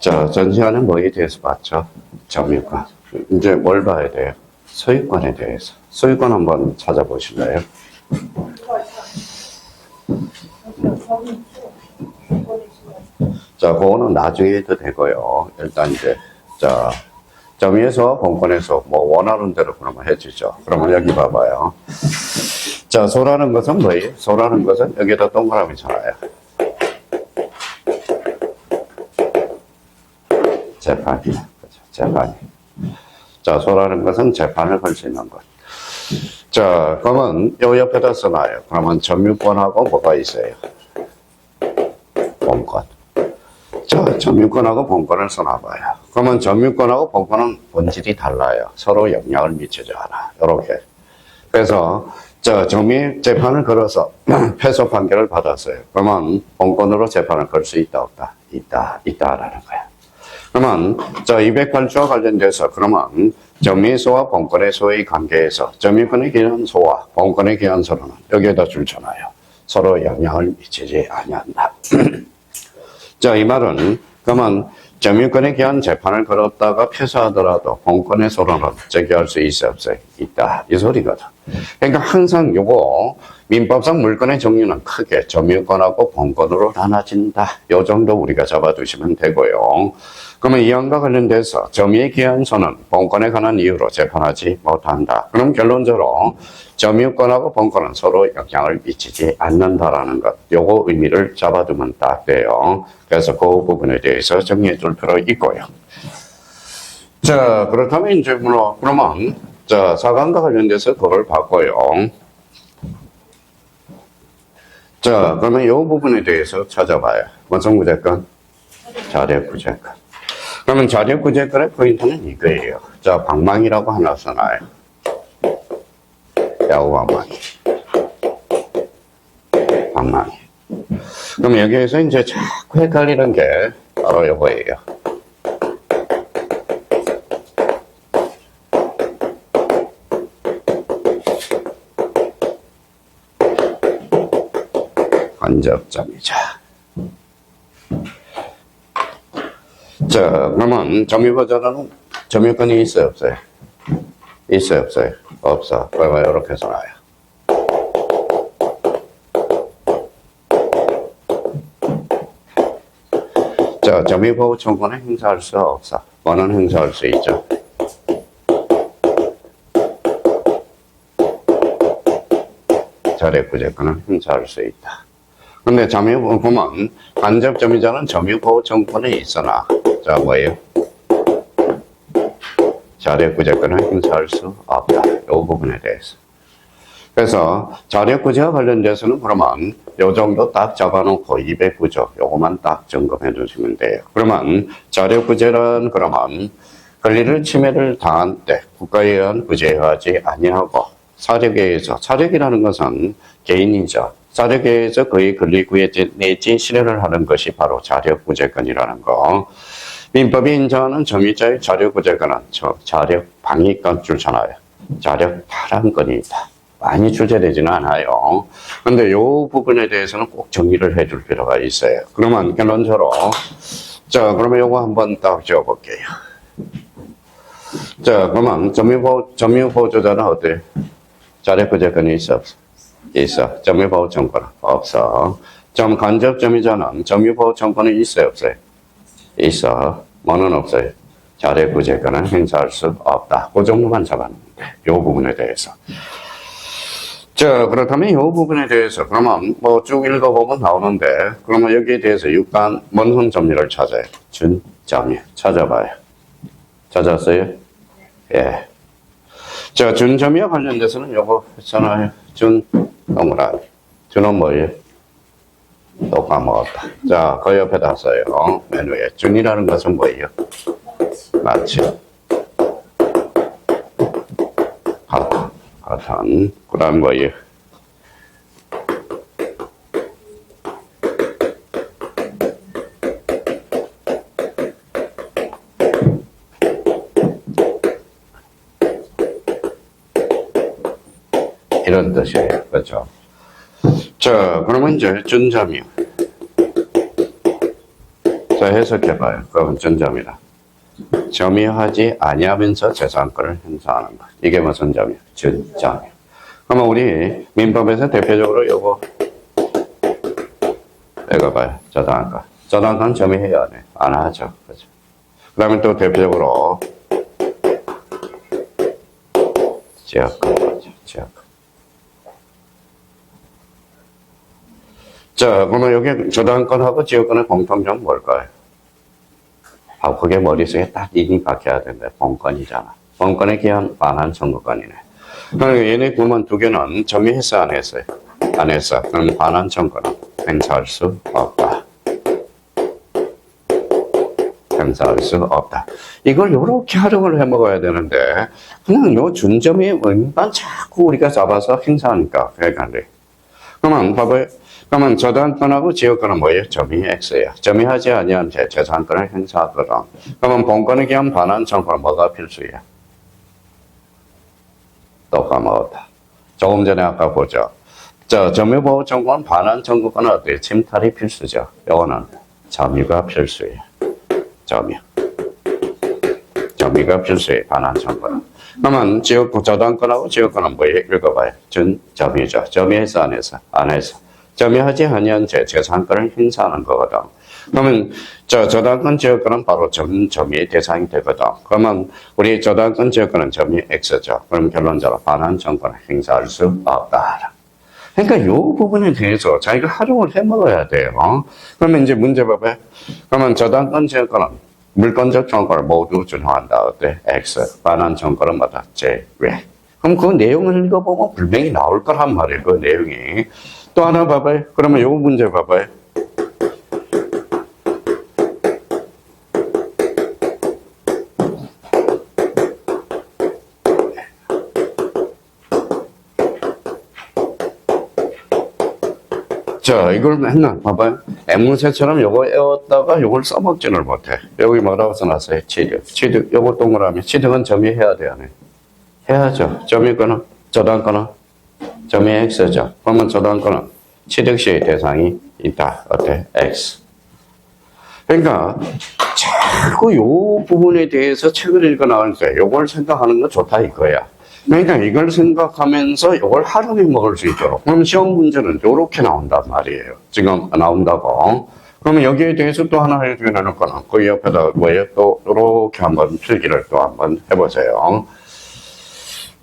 자, 전 시간에 뭐에 대해서 봤죠? 점유권. 이제 뭘 봐야 돼요? 소유권에 대해서. 소유권 한번 찾아보실래요? 자, 그거는 나중에 해도 되고요. 일단 이제, 자, 점유에서 본권에서 뭐 원하는 대로 그러면 해주죠. 그러면 여기 봐봐요. 자, 소라는 것은 뭐예요? 소라는 것은 여기에다 동그라미 쳐놔요. 재판이. 그렇죠. 재판이. 자, 소라는 것은 재판을 걸 수 있는 것. 자, 그러면 요 옆에다 써놔요. 그러면 점유권하고 뭐가 있어요? 본권. 자, 점유권하고 본권을 써놔봐요. 그러면 점유권하고 본권은 본질이 달라요. 서로 영향을 미치지 않아. 요렇게. 그래서, 자, 점유 재판을 걸어서 패소 판결을 받았어요. 그러면 본권으로 재판을 걸 수 있다, 없다? 있다라는 거야. 그러면, 자, 208조와 관련돼서, 그러면, 점유소와 본권의 소의 관계에서, 점유권에 기한 소와 본권에 기한 소는 여기에다 줄쳐놔요. 서로 영향을 미치지 아니한다. 자, 이 말은, 그러면, 점유권에 기한 재판을 걸었다가 패소하더라도 본권의 소로는 제기할 수 있어, 없어요? 있다. 이 소리거든. 그러니까 항상 요거, 민법상 물권의 종류는 크게 점유권하고 본권으로 나눠진다. 요 정도 우리가 잡아두시면 되고요. 그러면 이항과 관련돼서 점유에 기한 소는 본권에 관한 이유로 재판하지 못한다. 그럼 결론적으로 점유권하고 본권은 서로 영향을 미치지 않는다라는 것. 요거 의미를 잡아두면 딱 돼요. 그래서 그 부분에 대해서 정리해 줄 필요 있고요. 자, 그렇다면 이제 뭐, 그러면, 자, 사관과 관련돼서 그걸 봤고요. 자, 그러면 이 부분에 대해서 찾아봐요. 무슨 구제권? 자력구제권. 그러면 자력구제권의 포인트는 이거예요. 자, 방망이라고 하나 써놔요. 야구 방망이. 방망이. 그럼 여기에서 이제 자꾸 헷갈리는 게 바로 이거예요. 간접점이자. 자, 그러면 점유보전은 점유권이 있어요, 없어요? 있어요, 없어요? 없어. 그러면 이렇게 써놔요. 자, 점유보호 청구는 행사할 수 없어. 뭐는 행사할 수 있죠? 자력구제권은 행사할 수 있다. 근데 점유 보면 간접 점유자는 점유보호 청구권이 있으나, 자, 뭐예요? 자력구제권을 행사할 수 없다. 이 부분에 대해서. 그래서 자력구제와 관련돼서는 그러면 요 정도 딱 잡아놓고 209조 요거만 딱 점검해 주시면 돼요. 그러면 자력구제는 그러면 권리를 침해를 당한 때 국가에 의한 구제하지 아니하고 사력에 의해서, 사력이라는 것은 개인이죠. 사력에 의해서 그의 권리 구제 내지 실현을 하는 것이 바로 자력구제권이라는 거. 민법이 인정하는 점유자의 자력구제권은 자력 방위권 줄잖아요. 자력 탈환권이 있다. 많이 출제되지는 않아요. 근데 이 부분에 대해서는 꼭 정리를 해줄 필요가 있어요. 그러면 결론적으로, 자, 그러면 요거 한번 딱 지워볼게요. 자, 그러면 점유보호자는 어때? 자력구제권이 있어, 없어? 있어. 점유보호 청구는 없어. 간접 점유자는 점유보호 청구는 있어요, 없어요? 있어. 뭐는 없어요? 자력구제권은 행사할 수 없다. 그 정도만 잡았는데, 이 부분에 대해서. 자, 그렇다면 이 부분에 대해서, 그러면 뭐 쭉 읽어보면 나오는데, 그러면 여기에 대해서 6단 원형 점유를 찾아요. 준점유. 찾아봐요. 찾았어요? 예. 자, 준점유와 관련돼서는 요거 있잖아요. 동그라미. 준은 뭐예요? 또 까먹었다. 자, 그 옆에다 써요. 맨 위에. 준이라는 것은 뭐예요? 마치. 같은. 그 다음 뭐예요? 이런 뜻이에요. 그렇죠? 자, 그러면 이제 준점유. 자, 해석해봐요. 그건 전점이다. 점유하지 아니하면서 재산권을 행사하는 것. 이게 무슨 점이야? 전점이야. 그러면 우리 민법에서 대표적으로 요거 읽어봐요. 저당권. 저당권 점유해야 안 해? 안 하죠. 그죠? 그 다음에 또 대표적으로 지역권. 지역권. 자, 그러면 여기 저당권하고 지역권의 공통점은 뭘까요? 아, 그게 머릿속에 딱 이미 박혀야 된다. 본권이잖아. 본권에 기한 반환 청구권이네. 그러니까 얘네 보면 두 개는 점유했어, 안 했어요? 안 했어. 그럼 반환 청구는 행사할 수 없다. 행사할 수 없다. 이걸 요렇게 활용을 해 먹어야 되는데, 그냥 요 준점의 의미만 자꾸 우리가 잡아서 행사하니까, 그러니까 안 돼. 그러면 봐봐요. 그러면 저당권하고 지역권은 뭐예요? 점이 X예요. 점유하지 아니한 재산권을 행사하거든. 그러면 본권에 기한 반환 청구는 뭐가 필수예요? 또 까먹었다. 조금 전에 아까 보죠. 점유보호 청구는 반환 청구권은 어때요? 침탈이 필수죠. 요거는 점유가 필수예요. 점유가 필수예요. 반환 청구는. 그러면 저당권하고 지역권은 뭐예요? 읽어봐요. 점유죠. 점유해서 안 해서? 안 해서. 점유하지 아니한 재산권을 행사하는 거거든. 그러면 저당권 지역권은 바로 점유의 대상이 되거든. 그러면 우리 저당권 지역권은 점유 X죠. 그럼 결론적으로 반환 청구를 행사할 수 없다. 그러니까 이 부분에 대해서 자기가 활용을 해 먹어야 돼요. 그러면 이제 문제 봐봐요. 그러면 저당권 지역권은 물권적 청구를 모두 준용한다. 어때? X. 반환 청구는 뭐다? 제외. 그럼 그 내용을 읽어보면 분명히 나올 거란 말이에요. 그 내용이. 또 하나 봐봐요. 그러면 요 문제 봐봐요. 자, 이걸 맨날 봐봐요. 앵무새처럼 요거 애웠다가 요걸 써먹지를 못해. 여기 뭐라고 써놨어요? 취득. 요거 동그라미. 취득은 점유해야 돼요, 안 해? 해야죠. 점유권은, 저당권은 점유 X죠. 그러면 저당권은 취득 시의 대상이 있다. 어때? X. 그러니까 자꾸 요 부분에 대해서 책을 읽어 나가니까 요걸 생각하는 거 좋다 이거야. 그러니까 이걸 생각하면서 이걸 활용해 먹을 수 있도록. 그럼 시험 문제는 요렇게 나온단 말이에요. 지금 나온다고. 그러면 여기에 대해서 또 하나 해주게 나눌 거는 그 옆에다 뭐예요? 또 요렇게 한번 필기를 또 한번 해보세요.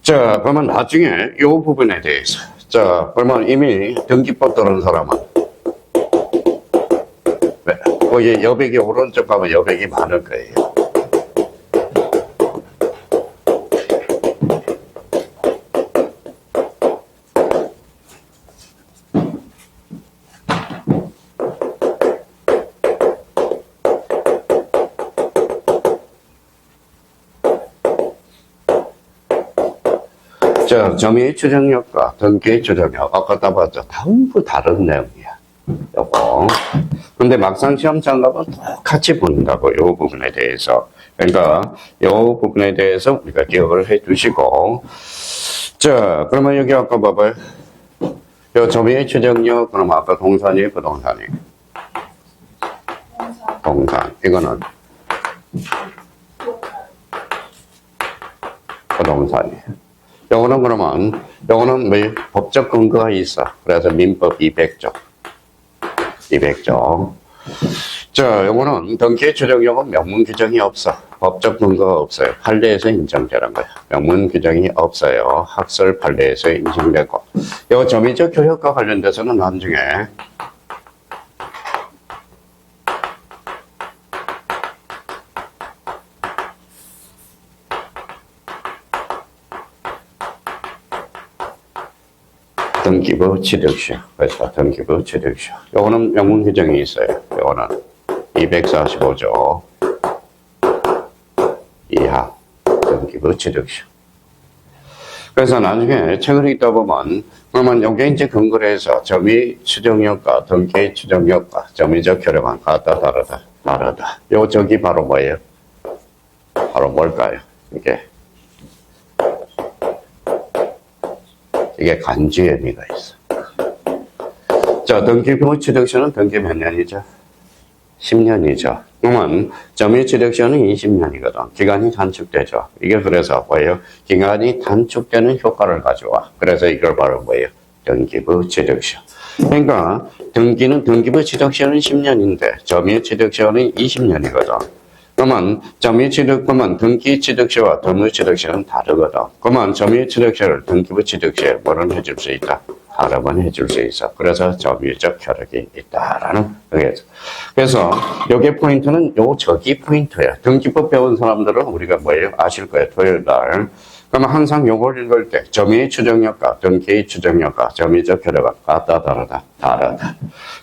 자, 그러면 나중에 요 부분에 대해서. 자, 그러면 이미 등기법 들은 사람은 거기 여백이 오른쪽 가면 여백이 많을 거예요. 자, 점유의 추정력과 등기의 추정력. 아까 다 봤죠? 전부 다른 내용이야. 요거. 근데 막상 시험장 가면 똑같이 본다고, 요 부분에 대해서. 그러니까, 요 부분에 대해서 우리가 기억을 해 주시고. 자, 그러면 여기 아까 봐봐요. 요 점유의 추정력, 그럼 아까 동산이에요, 부동산이에요? 동산. 이거는 부동산이에요. 요거는 그러면, 요거는 뭐, 법적 근거가 있어. 그래서 민법 200조. 200조. 자, 요거는 등기의 추정력은 명문 규정이 없어. 법적 근거가 없어요. 판례에서 인정되는 거야. 명문 규정이 없어요. 학설 판례에서 인정되고. 요 점유적 교역과 관련돼서는 나중에 등기부 취득시. 그래서 등기부 취득시. 요거는 명문 규정이 있어요. 요거는 245조 이하 등기부 취득시. 그래서 나중에 책을 읽다 보면, 그러면 요게 이제 근거를 해서 점유 추정력과 등기 추정력과 점유적 효력은 같다, 다르다. 요 적이 바로 뭐예요? 바로 뭘까요? 이게 간주의 의미가 있어. 자, 등기부 취득시는 등기 몇 년이죠? 10년이죠. 그러면 점유취득시효는 20년이거든. 기간이 단축되죠. 이게 그래서 뭐예요? 기간이 단축되는 효과를 가져와. 그래서 이걸 바로 뭐예요? 등기부 취득시효. 그러니까 등기부 취득시효는 10년인데 점유취득시효는 20년이거든. 그러면 점유취득금은 등기취득시효와 점유취득시효는 다르거든. 그러면 점유취득시효를 등기부 취득시효에 뭐는 해줄 수 있다? 할애만 해줄 수 있어. 그래서 점유적 효력이 있다라는 거겠죠. 그래서 여기 포인트는 저기 포인트야. 등기법 배운 사람들은 우리가 뭐예요? 아실 거예요. 토요일 날. 그러면 항상 요걸 읽을 때 점유의 추정력과 등기의 추정력과 점유적 효력은 같다 다르다.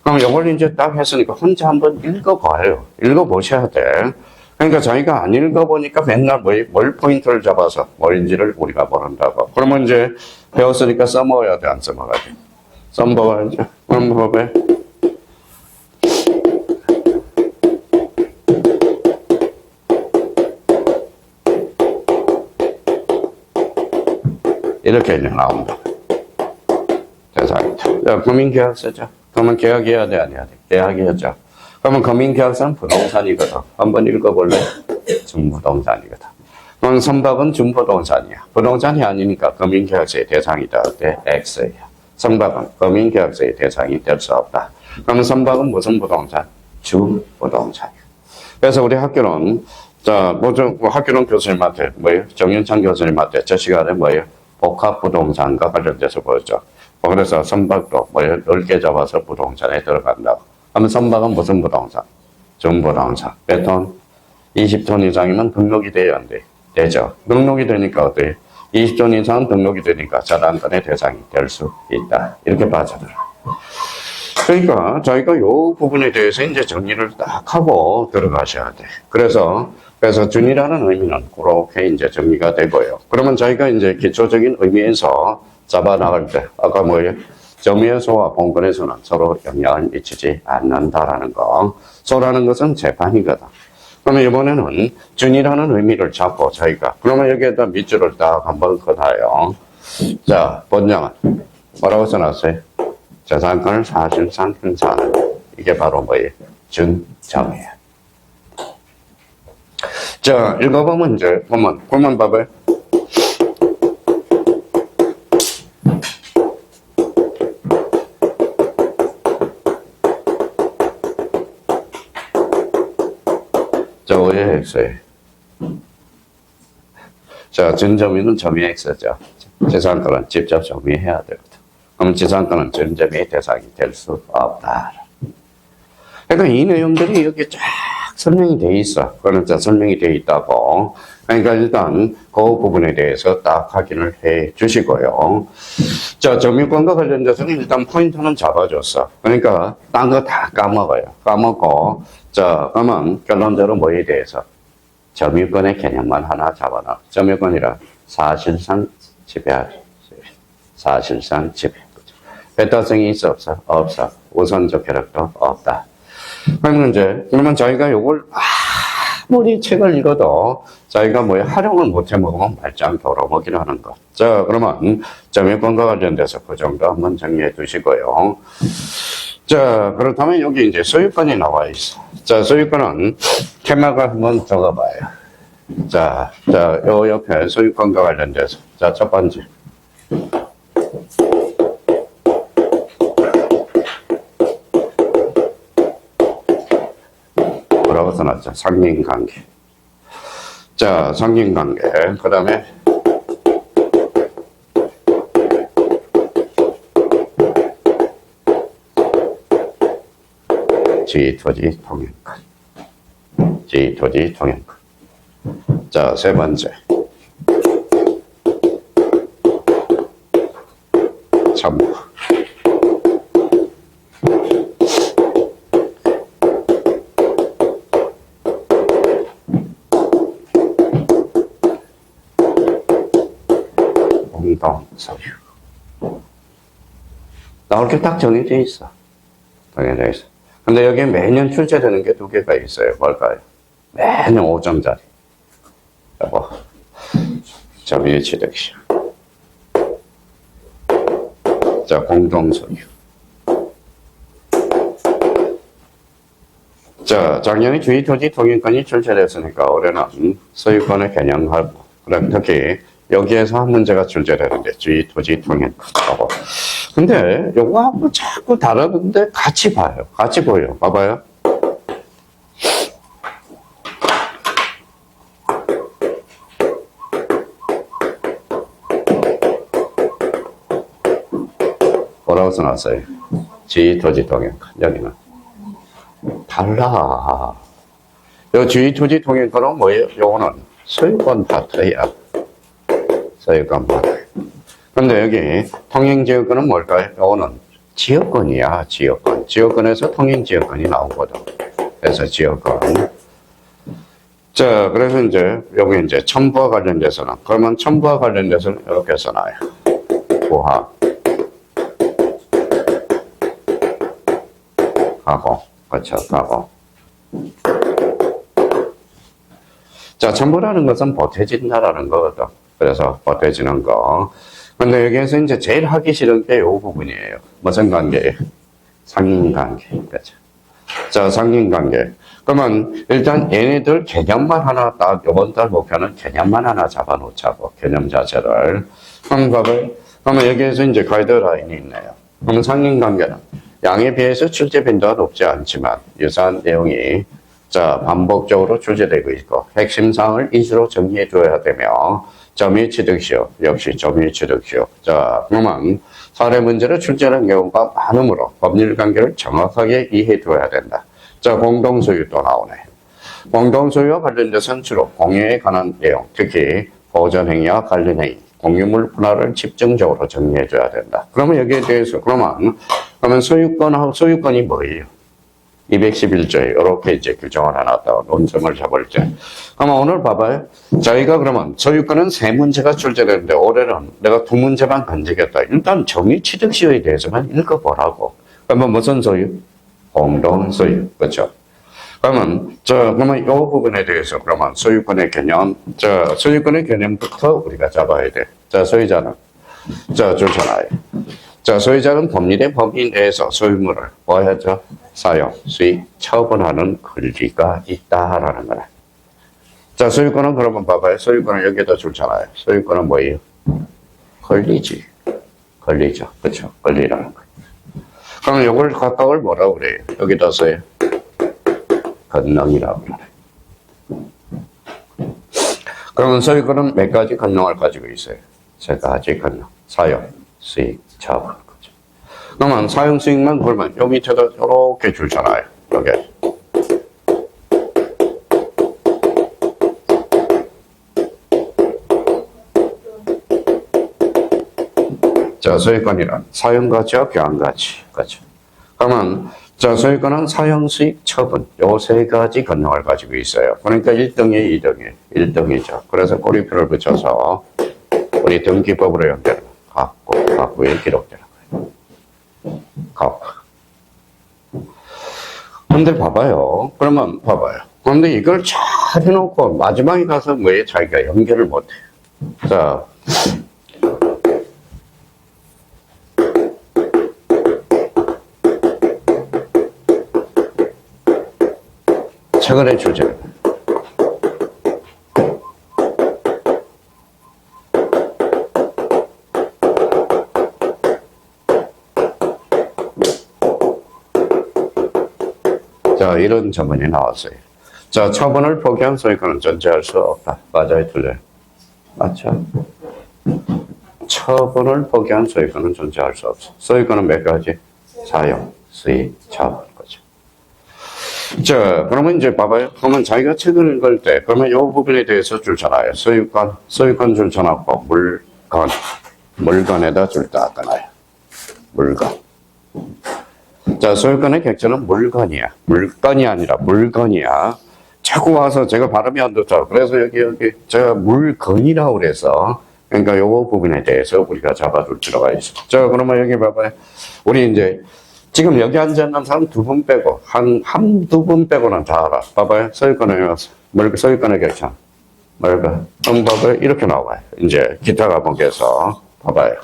그럼 요걸 이제 딱 했으니까 혼자 한번 읽어봐요. 읽어보셔야 돼. 그러니까 자기가 안 읽어보니까 맨날 뭘 포인트를 잡아서 뭘인지를 우리가 모른다고. 그러면 이제 배웠으니까 써먹어야 돼, 안 써먹어야 돼? 써먹어야지. 그럼 법에 이렇게 이제 나온다. 대상이다. 금융계약서죠. 그러면 계약해야 돼, 안 해야 돼? 계약해야죠. 그러면 금융계약서는 부동산이거든. 한번 읽어볼래? 준부동산이거든. 그럼 선박은 준부동산이야. 부동산이 아니니까 금융계약서의 대상이다. 어때? X야. 선박은 금융계약서의 대상이 될 수 없다. 그러면 선박은 무슨 부동산? 주부동산이야. 그래서 우리 학교는 학교는 교수님한테 정윤창 교수님한테 저 시간에 복합부동산과 관련돼서 보였죠. 그래서 선박도 넓게 잡아서 부동산에 들어간다고. 그러면 선박은 무슨 부동산? 준부동산. 몇 톤? 20톤 이상이면 등록이 돼야 안 돼? 되죠. 등록이 되니까 어때? 20톤 이상은 등록이 되니까 자산권의 대상이 될 수 있다. 이렇게 봐주더라. 그러니까 저희가 이 부분에 대해서 이제 정리를 딱 하고 들어가셔야 돼. 그래서 준이라는 의미는 그렇게 이제 정리가 되고요. 그러면 저희가 이제 기초적인 의미에서 잡아나갈 때, 아까 점유에서와 본권에서는 서로 영향을 미치지 않는다라는 거. 소라는 것은 재판이거든. 그러면 이번에는 준이라는 의미를 잡고 저희가, 그러면 여기에다 밑줄을 딱 한번 긋어요. 자, 본장은 뭐라고 써놨어요? 재산권을 사실상 행사하는. 이게 바로 준점이에요. 자, 읽어보면 이제, 그만 봐봐요. 자, 오해 X에. 자, 준점유는 점유 X죠. 재산권은 직접 점유해야 되거든. 그럼 재산권은 준점유의 대상이 될 수 없다. 그러니까 이 내용들이 여기 쫙 설명이 돼 있어. 그러니까 설명이 돼 있다고. 그러니까 일단 그 부분에 대해서 딱 확인을 해 주시고요. 자, 점유권과 관련돼서는 일단 포인트는 잡아줬어. 그러니까 딴 거 다 까먹어요. 까먹고, 자, 그러면 결론적으로 뭐에 대해서? 점유권의 개념만 하나 잡아놔. 점유권이라 사실상 지배하지. 사실상 지배. 배타성이 있어, 없어? 없어. 우선적 효력도 없다. 그러면 저희가 요걸 아무리 책을 읽어도 저희가 활용을 못해 먹으면 말짱 돌아먹이라는 거. 자, 그러면 점유권과 관련돼서 그 정도 한번 정리해 두시고요. 자, 그렇다면 여기 이제 소유권이 나와 있어. 자, 소유권은 테마가 한번 적어봐요. 자, 요 옆에 소유권과 관련돼서. 자, 첫 번째. 뭐라고 써놨죠? 상린관계. 자, 상린관계. 그 다음에 지토지 통행권. 지토지 통행권. 자, 세 번째. 참고. 공동소유. 나올 게 딱 정해져 있어. 정해져 있어. 근데 여기에 매년 출제되는 게 두 개가 있어요. 뭘까요? 매년 5점짜리. 여보. 점유취득시효. 자, 공동소유. 자, 작년에 주의 토지 통행권이 출제됐으니까 올해는 소유권의 개념하고, 그럼 특히 여기에서 한 문제가 출제되는데, 주의 토지 통행권하고. 근데 요거하고 자꾸 다르는데 같이 봐요. 같이 보여. 봐봐요. 뭐라고 써놨어요? 주의 토지 통행권. 여기는. 달라. 요 주의 토지 통행권은 뭐예요? 요거는 소유권 파트야. 소유권 파트. 근데 여기 통행지역권은 뭘까요? 요거는 지역권이야, 지역권. 지역권에서 통행지역권이 나오거든. 그래서 지역권. 자, 그래서 이제, 여기 이제 첨부와 관련돼서는, 그러면 첨부와 관련돼서는 이렇게 써놔요. 부하. 가고, 그렇죠, 가고. 자, 첨부라는 것은 보태진다라는 거거든. 그래서 보태지는 거. 근데 여기에서 이제 제일 하기 싫은 게 이 부분이에요. 무슨 관계예요? 상인관계. 그렇죠. 자, 상인관계. 그러면 일단 얘네들 개념만 하나 딱 이번 달 목표는 개념만 하나 잡아놓자고. 개념 자체를. 그러면 여기에서 이제 가이드라인이 있네요. 그러면 상인관계는 양에 비해서 출제 빈도가 높지 않지만 유사한 내용이 자, 반복적으로 출제되고 있고 핵심 사항을 이수로 정리해 줘야 되며 점유 취득시효 역시 점유 취득시효. 자, 그러면 사례 문제로 출제하는 경우가 많으므로 법률 관계를 정확하게 이해해 둬야 된다. 자, 공동소유 또 나오네. 공동소유와 관련돼서는 주로 공유에 관한 내용, 특히 보전행위와 관련행위, 공유물 분할을 집중적으로 정리해 줘야 된다. 그러면 여기에 대해서 그러면 소유권하고 소유권이 뭐예요? 211조에 이렇게 이제 규정을 해놨다고 논점을 잡을 때. 그러면 오늘 봐봐요. 저희가 그러면 소유권은 3문제가 출제되는데 올해는 내가 2문제만 건지겠다. 일단 정의 취득시효에 대해서만 읽어보라고. 그러면 무슨 소유? 공동소유. 그렇죠? 그러면 이 부분에 대해서 그러면 소유권의 개념, 소유권의 개념부터 우리가 잡아야 돼. 자, 소유자는 좋잖아요. 자, 소유자는 법률의 범위 내에서 소유물을 뭐 해야죠? 사용, 수익, 처분하는 권리가 있다라는 거네. 자, 소유권은 그러면 봐봐요. 소유권은 여기에다 줄잖아요. 소유권은 뭐예요? 권리지. 권리죠. 그렇죠? 권리라는 거. 그러면 이걸 각각을 뭐라고 그래요? 여기다 써요. 권능이라고 그래. 그러면 소유권은 몇 가지 권능을 가지고 있어요? 3가지 권능. 사용, 수익, 처분. 그러면 사용 수익만 그러면 요 밑에다 이렇게 줄잖아요. 여기. 자, 소유권이란 사용가치와 교환가치. 그렇죠. 그러면 자, 소유권은 사용 수익 처분 요 3가지 권능을 가지고 있어요. 그러니까 1등이 2등이 1등이죠. 그래서 꼬리표를 붙여서 우리 등기법으로 연결을 갖고에 기록되는 거예요. 근데 봐봐요. 그러면 봐봐요. 그런데 이걸 잘 해놓고 마지막에 가서 왜 자기가 연결을 못해? 자, 최근에 주제. 자, 이런 전문이 나왔어요. 자, 처분을 포기한 소유권은 존재할 수 없다. 맞아요, 틀려요? 맞죠? 처분을 포기한 소유권은 존재할 수 없어. 소유권은 몇 가지? 사용, 수익, 처분. 거죠. 자, 그러면 이제 봐봐요. 그러면 자기가 책을 읽을 때, 그러면 이 부분에 대해서 줄잖아요. 소유권 줄쳐놓고, 물건에다 줄다 하잖아요. 물건. 자, 소유권의 객체는 물건이야. 물건이 아니라 물건이야. 자꾸 와서 제가 발음이 안 좋죠. 그래서 여기, 제가 물건이라고 그래서, 그러니까 요 부분에 대해서 우리가 잡아둘 필요가 있어. 자, 그러면 여기 봐봐요. 우리 이제, 지금 여기 앉아있는 사람 2분 빼고, 한두 분 빼고는 다 알아. 봐봐요. 소유권의 객체. 물건. 봐봐요. 이렇게 나와요. 이제, 기타 과목에서. 봐봐요.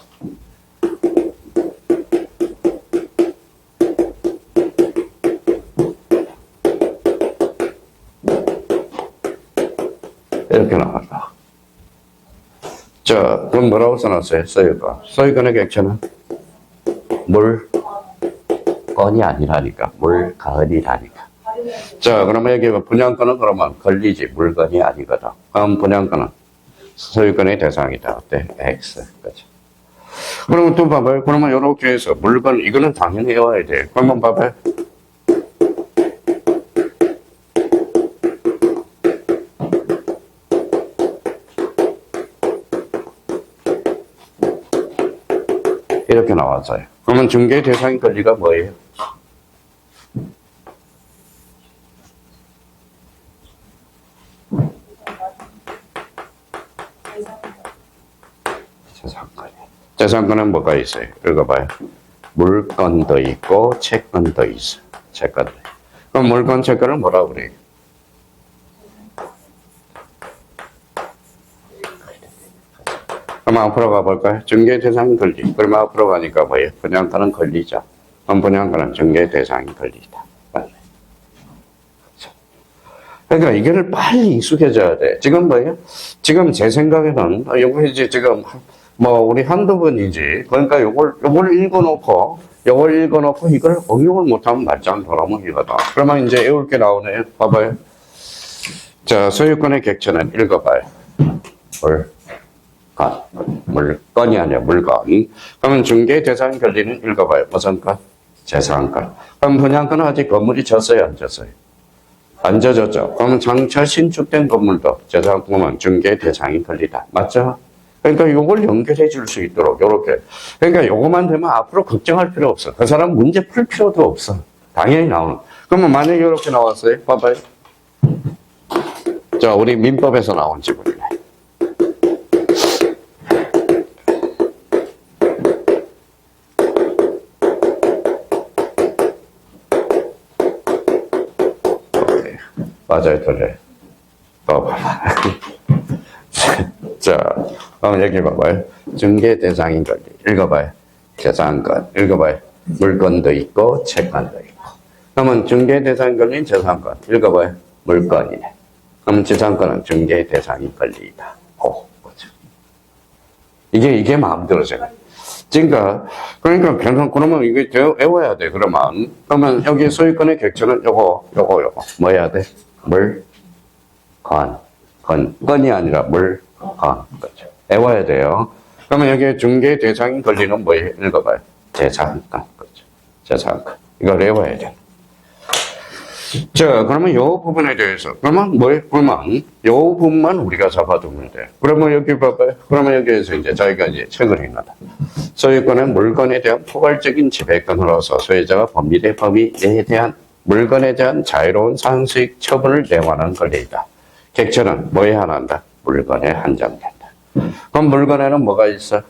이렇게 나왔다. 자, 그럼 뭐라고 써놨어요? 소유권. 소유권의 객체는 물건이 아니라니까. 물건이라니까. 자, 그러면 여기 분양권은 그러면 권리지. 물건이 아니거든. 그럼 분양권은 소유권의 대상이다. 어때? X. 그죠? 그러면 또 봐봐요. 그러면 이렇게 해서 물건, 이거는 당연히 외워야 돼. 그러면 봐봐요. 이렇게 나왔어요. 그러면 중개 대상의 권리가 뭐예요? 재산권. 재산권은 뭐가 있어요? 읽어봐요. 물건도 있고 채권도 있어. 채권도. 그럼 물건 채권을 뭐라고 그래요? 그럼 앞으로 가볼까요? 중개 대상 권리. 그러면 앞으로 가니까 뭐예요? 분양권은 권리죠. 그럼 분양권은 중개 대상이 권리다. 맞네. 그러니까 이거를 빨리 익숙해져야 돼. 지금 뭐예요? 지금 제 생각에는 요거 이제 지금 뭐 우리 한두 번이지. 그러니까 요걸 읽어놓고 이걸 응용을 못하면 말짱 돌아먹이거든. 그러면 이제 외울 게 나오네요. 봐봐요. 자, 소유권의 객체는 읽어봐요. 물건이 아니라 물건. 그러면 중개 대상 권리는 읽어봐요. 무슨 건? 재산권. 그럼 분양권은 아직 건물이 졌어요, 안 졌어요? 안 져졌죠. 그러면 장차 신축된 건물도 재산권은 중개 대상이 권리다. 맞죠? 그러니까 이걸 연결해 줄 수 있도록 이렇게. 그러니까 이것만 되면 앞으로 걱정할 필요 없어. 그 사람 문제 풀 필요도 없어. 당연히 나오는. 그러면 만약에 이렇게 나왔어요. 봐봐요. 자, 우리 민법에서 나온 지문이네. 맞아요, 틀려요. 봐봐. 자, 그럼 여기 봐봐요. 중개 대상인 권리. 읽어봐요. 재산권. 읽어봐요. 물건도 있고, 채권도 있고. 그러면 중개 대상 권리는 재산권. 읽어봐요. 물건이네. 그럼 재산권은 중개 대상인 권리이다. 오, 그렇죠. 이게 마음대로 생각. 그러니까 그러면 이게 외워야 돼. 그러면 여기 소유권의 객체는 요거. 뭐 해야 돼? 건이 아니라 그렇죠. 외워야 돼요. 그러면 여기 중개 대상인 권리는 뭐예요? 읽어봐요. 재산권. 그렇죠. 재산권. 이걸 외워야 돼. 자, 그러면 요 부분에 대해서, 그러면 요 부분만 우리가 잡아두면 돼. 그러면 여기 봐봐요. 그러면 여기에서 이제 저희가 이제 책을 읽는다. 소유권은 물건에 대한 포괄적인 지배권으로서 소유자가 법률의 범위에 대한 물건에 대한 자유로운 상수익 처분을 내원하는 권리이다. 객체는 뭐에 한한다? 물건에 한정된다. 그럼 물건에는 뭐가 있어?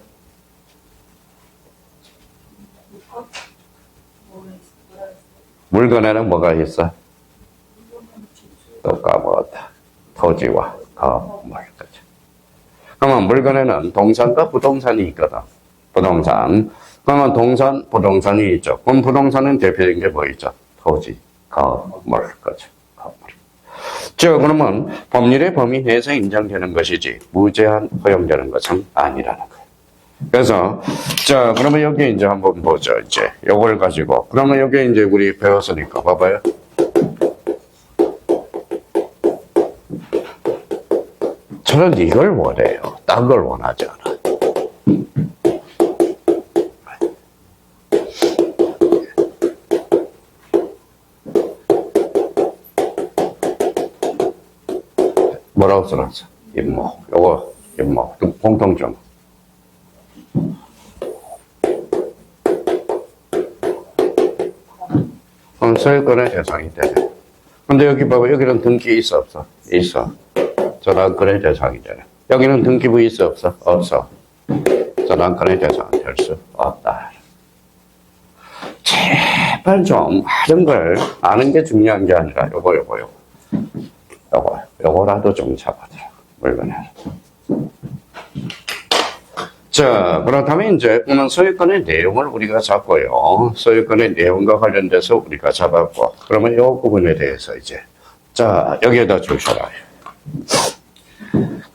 물건에는 뭐가 있어? 또 까먹었다. 토지와 건물. 그죠? 그러면 물건에는 동산과 부동산이 있거든. 부동산. 그러면 부동산이 있죠. 그럼 부동산은 대표적인 게 뭐 있죠? 토지, 건물. 그죠? 건물. 자, 그러면 법률의 범위 내에서 인정되는 것이지 무제한 허용되는 것은 아니라는 거예요. 그래서, 자, 그러면 여기 이제 한번 보죠. 이제 요걸 가지고. 그러면 여기 이제 우리 배웠으니까 봐봐요. 저는 이걸 원해요. 딴 걸 원하지 않아. 뭐라고 써놨어? 임목. 요거, 임목. 공통점. 그럼 소유권의 대상이 되네. 근데 여기 봐봐. 여기는 등기 있어, 없어? 있어. 저당권의 대상이잖아. 여기는 등기부 있어, 없어? 없어. 저당권의 대상은 될 수 없다. 제발 좀 하는 걸 아는 게 중요한 게 아니라 요거라도 좀 잡아줘. 물건에. 자, 그렇다면 이제 소유권의 내용을 우리가 잡고요. 소유권의 내용과 관련돼서 우리가 잡았고, 그러면 이 부분에 대해서 이제, 자, 여기에다 주셔라.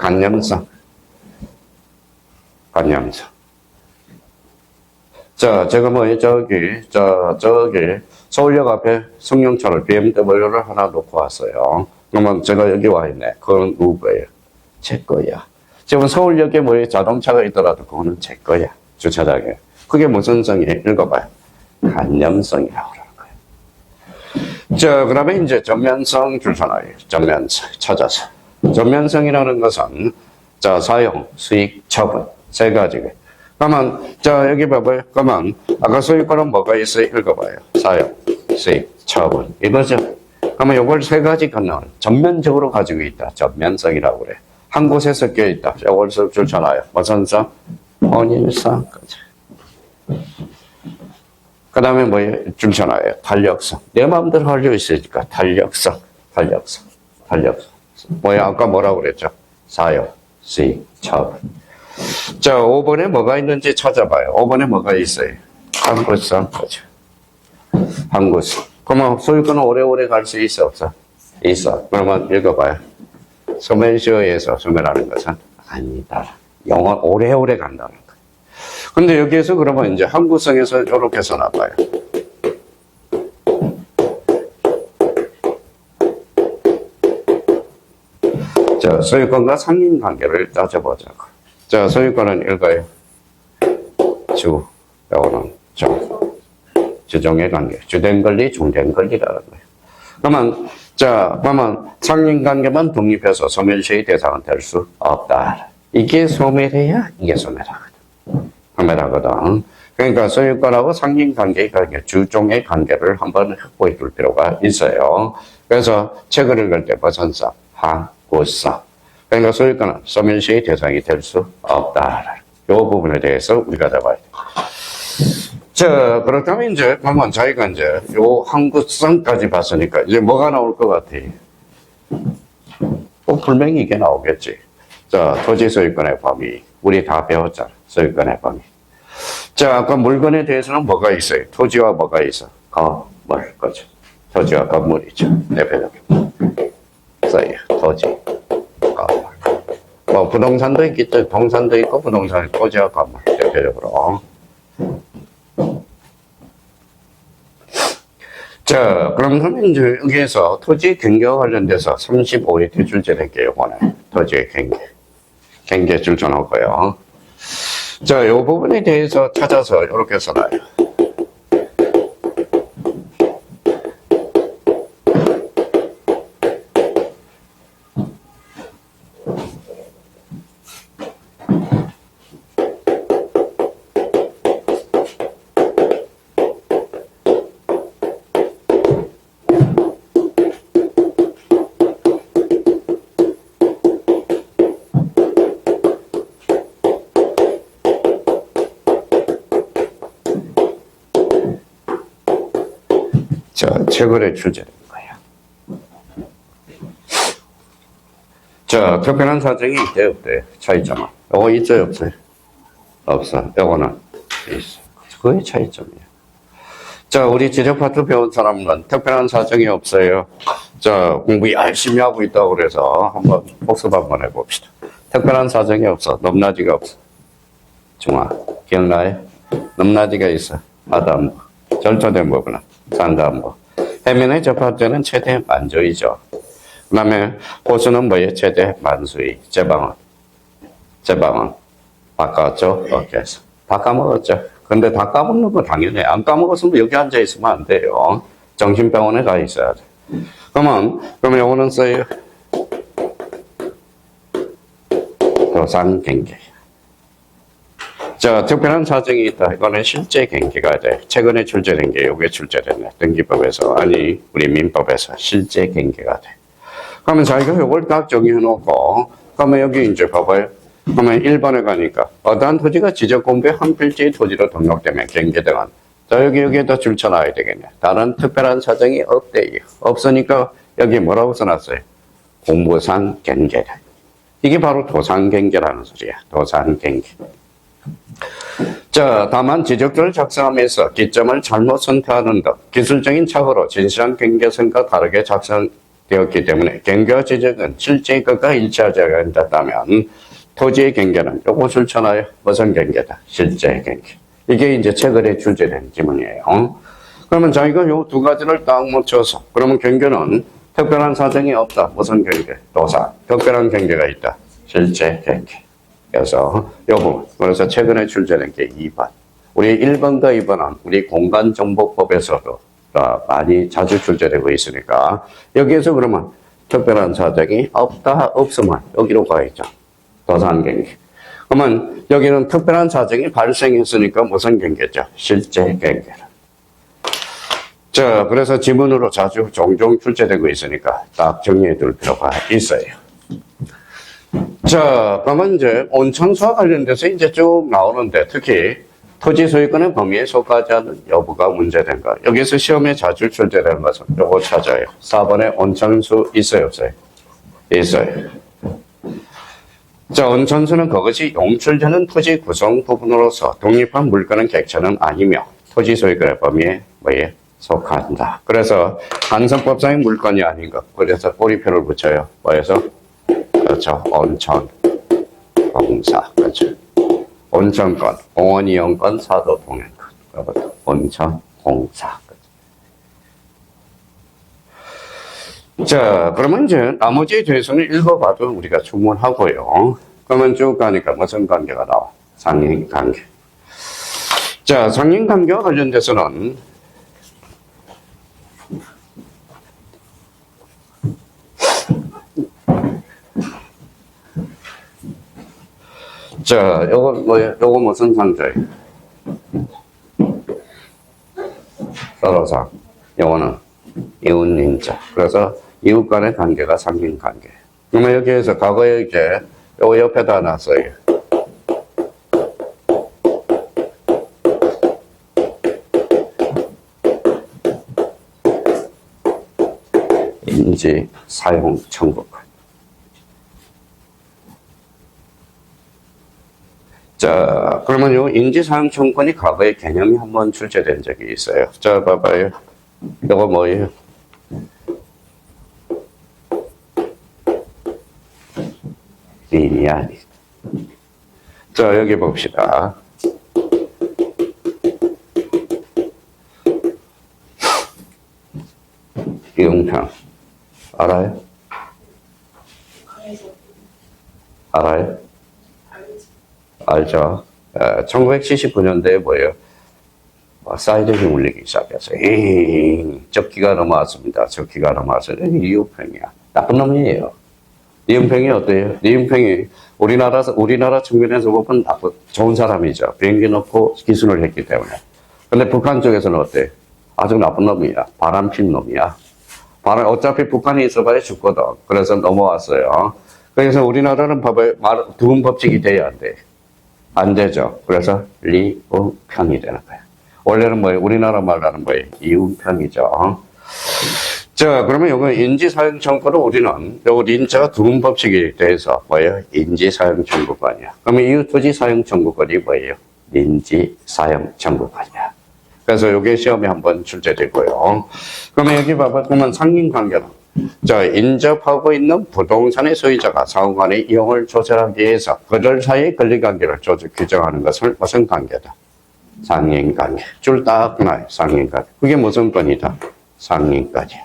간념성. 간념성. 자, 제가 저기 서울역 앞에 승용차를 BMW를 하나 놓고 왔어요. 그러면 제가 여기 와 있네. 그건 누구예요? 제 거야. 지금 서울역에 자동차가 있더라도 그거는 제 거야. 주차장에. 그게 무슨 성이에요? 읽어봐요. 간념성이라고 그러는 거예요. 자, 그다음에 이제 전면성 줄잖아요. 전면성 찾아서. 전면성이라는 것은 자, 사용, 수익, 처분 세 가지가. 그러면 자, 여기 봐봐요. 그러면 아까 소유권은 뭐가 있어요? 읽어봐요. 사용, 수익, 처분 이거죠. 그러면 이걸 세 가지 기능을 전면적으로 가지고 있다. 전면성이라고 그래. 한 곳에 섞여 있다. 이걸 줄잖아요. 무슨 성? 혼일성. 그 다음에 뭐예요? 줄잖아요. 탄력성. 내 마음대로 하려 있으니까 탄력성. 뭐야? 아까 뭐라고 그랬죠? 사용, 수익, 처분. 자, 5번에 뭐가 있는지 찾아봐요. 5번에 뭐가 있어요? 한구성. 그죠? 한구성. 그러면 소유권은 오래오래 갈 수 있어, 없어? 있어. 그러면 읽어봐요. 소멸시효에서 소멸하는 것은 아니다. 영원 오래오래 간다는 거예요. 근데 여기에서 그러면 이제 한구성에서 이렇게 써놔봐요. 자, 소유권과 상인 관계를 따져보자고. 자, 소유권은 읽어요. 주, 요거는 종. 주종의 관계. 주된 권리, 중된 권리라는 거예요. 그러면 상인 관계만 독립해서 소멸시의 대상은 될 수 없다. 이게 소멸해야 이게 소멸하거든. 그러니까 소유권하고 상인 관계의 관계, 주종의 관계를 한번 확보해 둘 필요가 있어요. 그래서 책을 읽을 때 무슨 성? 한구성. 그러니까 소유권은 소멸시의 대상이 될 수 없다. 이 부분에 대해서 우리가 잡아야 돼. 자, 그렇다면 이제, 한번 자기가 이제, 요 한구성까지 봤으니까, 이제 뭐가 나올 것 같아? 분명히 이게 나오겠지. 자, 토지 소유권의 범위. 우리 다 배웠잖아. 소유권의 범위. 자, 아까 물건에 대해서는 뭐가 있어요? 토지와 뭐가 있어? 건물, 그죠? 토지와 건물이죠. 대표적으로. 써요. 토지, 건물. 뭐, 부동산도 있겠죠. 동산도 있고, 부동산, 토지와 건물. 대표적으로. 자, 그럼 이제 여기에서 토지 경계와 관련돼서 35회 대출제된 게 요거네. 토지의 경계 줄쳐놓고요. 자, 요 부분에 대해서 찾아서 이렇게 써놔요. 자, 최근에 출제된 거예요. 자, 특별한 사정이 있대, 없대? 차이점은. 요거 있어요, 없어요? 없어. 요거는 있어. 그게 차이점이에요. 자, 우리 지적 파트 배운 사람은 특별한 사정이 없어요. 자, 공부 열심히 하고 있다고 그래서 한번 복습 한번 해봅시다. 특별한 사정이 없어. 넘나지가 없어. 중화. 기억나요? 넘나지가 있어. 하단부. 절토된 부분은 상단부. 해면에 접할 때는 최대 만조이죠. 그 다음에 호수는 뭐예요? 최대 만수이. 제방은 바꿨죠? 어깨에서. 다 까먹었죠? 근데 다 까먹는 거 당연해. 안 까먹었으면 여기 앉아있으면 안 돼요. 정신병원에 가 있어야 돼. 그러면 요거는 써요. 도산경계. 자, 특별한 사정이 있다. 이거는 실제 경계가 돼. 최근에 출제된 게 요게 출제됐네. 등기법에서. 아니, 우리 민법에서 실제 경계가 돼. 그러면 자기가 요걸 딱 정의해놓고, 그러면 여기 이제 봐봐요. 그러면 1번에 가니까, 어떠한 토지가 지적공부의 한 필지의 토지로 등록되면 경계 등은. 자, 여기에다 줄쳐놔야 되겠네. 다른 특별한 사정이 없대요. 없으니까 여기 뭐라고 써놨어요? 공부상 경계다. 이게 바로 도상경계라는 소리야. 도상경계. 자, 다만 지적조를 작성하면서 기점을 잘못 선택하는 등 기술적인 착오로 진실한 경계선과 다르게 작성 되었기 때문에 경계와 지적은 실제 것과 일치하지 않는다면 토지의 경계는 요것을 쳐놔요. 무슨 경계다? 실제 경계. 이게 이제 최근에 출제된 지문이에요. 그러면 자기가 요 두 가지를 딱 맞춰서 그러면 경계는 특별한 사정이 없다. 무슨 경계? 도사. 특별한 경계가 있다. 실제 경계. 그래서 요 부분. 그래서 최근에 출제된 게 2번. 우리 1번과 2번은 우리 공간정보법에서도 많이 자주 출제되고 있으니까 여기에서 그러면 특별한 사정이 없다. 없으면 여기로 가야죠. 도산 경계. 그러면 여기는 특별한 사정이 발생했으니까 무슨 경계죠? 실제 경계. 자, 그래서 지문으로 자주 종종 출제되고 있으니까 딱 정리해 둘 필요가 있어요. 자, 그러면 이제 온천수와 관련돼서 이제 쭉 나오는데 특히 토지 소유권의 범위에 속하지 않는 여부가 문제된가. 여기서 시험에 자주 출제되는 것은 요거 찾아요. 4번에 온천수 있어요, 없어요? 있어요. 자, 온천수는 그것이 용출되는 토지 구성 부분으로서 독립한 물건은 객체는 아니며 토지 소유권의 범위에 뭐예요? 속한다. 그래서 한성법상의 물건이 아닌 것. 그래서 꼬리표를 붙여요. 뭐해서? 그렇죠. 온천, 공사. 그렇죠. 온천권, 공원 이용권, 사도 동행권. 온천, 공사. 자, 그러면 이제 나머지에 대해서는 읽어봐도 우리가 충분하고요. 그러면 쭉 가니까 무슨 관계가 나와? 상인관계. 자, 상인관계와 관련돼서는 자, 요거 뭐예요? 요거 무슨 상자예요? 서로상. 요거는 이웃인자. 그래서 이웃 간의 관계가 상인관계. 그러면 여기에서 과거에 이제 요거 옆에다 놨어요. 인지 사용 청구권. 자, 그러면 요 인지사용 청구권이 과거에 개념이 한번 출제된 적이 있어요. 자, 봐봐요. 이거 뭐예요? 리니아. 자, 여기 봅시다. 이용평. 알아요? 알아요? 알죠? 1979년대에 뭐예요? 사이드이 울리기 시작했어요. 적기가 넘어왔습니다. 적기가 넘어왔어요. 이용평이야. 나쁜 놈이에요. 이용평이 어때요? 이용평이 우리나라 측면에서 보면 좋은 사람이죠. 비행기 넣고 기술을 했기 때문에. 근데 북한 쪽에서는 어때요? 아주 나쁜 놈이야. 바람핀 놈이야. 어차피 북한에 있어봐야 죽거든. 그래서 넘어왔어요. 그래서 우리나라는 두음 법칙이 돼야 안 돼. 안 되죠. 그래서 리우평이 되는 거예요. 원래는 뭐예요? 우리나라 말하는 거예요. 이우평이죠. 자, 그러면 요거 인지사용청구를 우리는 요거 인자가 두음 법칙에 대해서 뭐예요? 인지사용청구권이야. 그러면 이웃토지사용청구권이 뭐예요? 인지사용청구권이야. 그래서 요게 시험에 한번 출제되고요. 그러면 여기 봐봐. 그러면 상인관계는 자, 인접하고 있는 부동산의 소유자가 상호간의 이용을 조절하기 위해서 그들 사이의 권리관계를 규정하는 것을 무슨 관계다? 상인관계. 줄 딱 나요. 상인관계. 그게 무슨 권이다? 상인관계.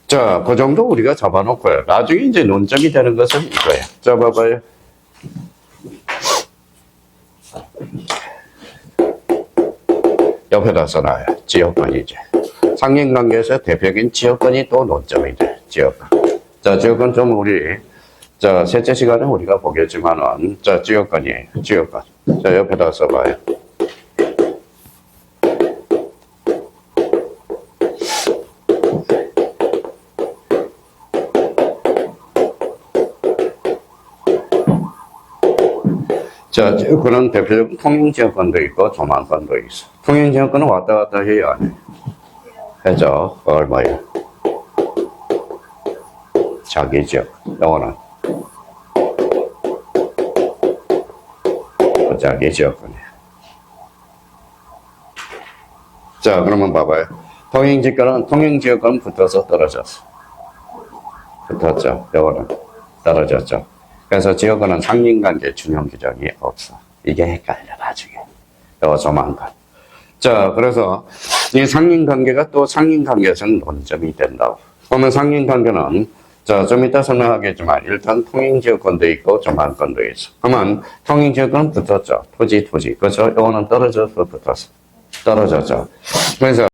자, 그 정도 우리가 잡아놓고요. 나중에 이제 논점이 되는 것은 이거예요. 자, 봐봐요. 옆에다 써놔요. 지역권이지. 상인관계에서 대표적인 지역권이 또 논점이 돼. 지역권. 자, 지역권 좀 자, 셋째 시간에 우리가 보겠지만은, 자, 지역권이에요. 지역권. 자, 옆에다 써봐요. 자, 지역권은 대표적인 통행지역권도 있고, 조망권도 있어. 통행지역권은 왔다 갔다 해요, 안 해요? 해죠. 그걸 뭐예요? 자기 지역. 영어는 자기 지역권이에요. 자, 그러면 봐봐요. 통행지역권은 붙어서 떨어졌어. 붙었죠. 요거는 떨어졌죠. 그래서 지역권은 상린관계 준용 규정이 없어. 이게 헷갈려, 나중에. 요거 조만간. 자, 그래서 이 상린관계가 또 상린관계에서는 논점이 된다고. 그러면 상린관계는 좀 이따 설명하겠지만 일단 통행지역권도 있고 전반권도 있어. 그러면 통행지역권은 붙었죠. 토지. 그렇죠? 요거는 떨어져서 붙었어. 떨어졌죠. 그래서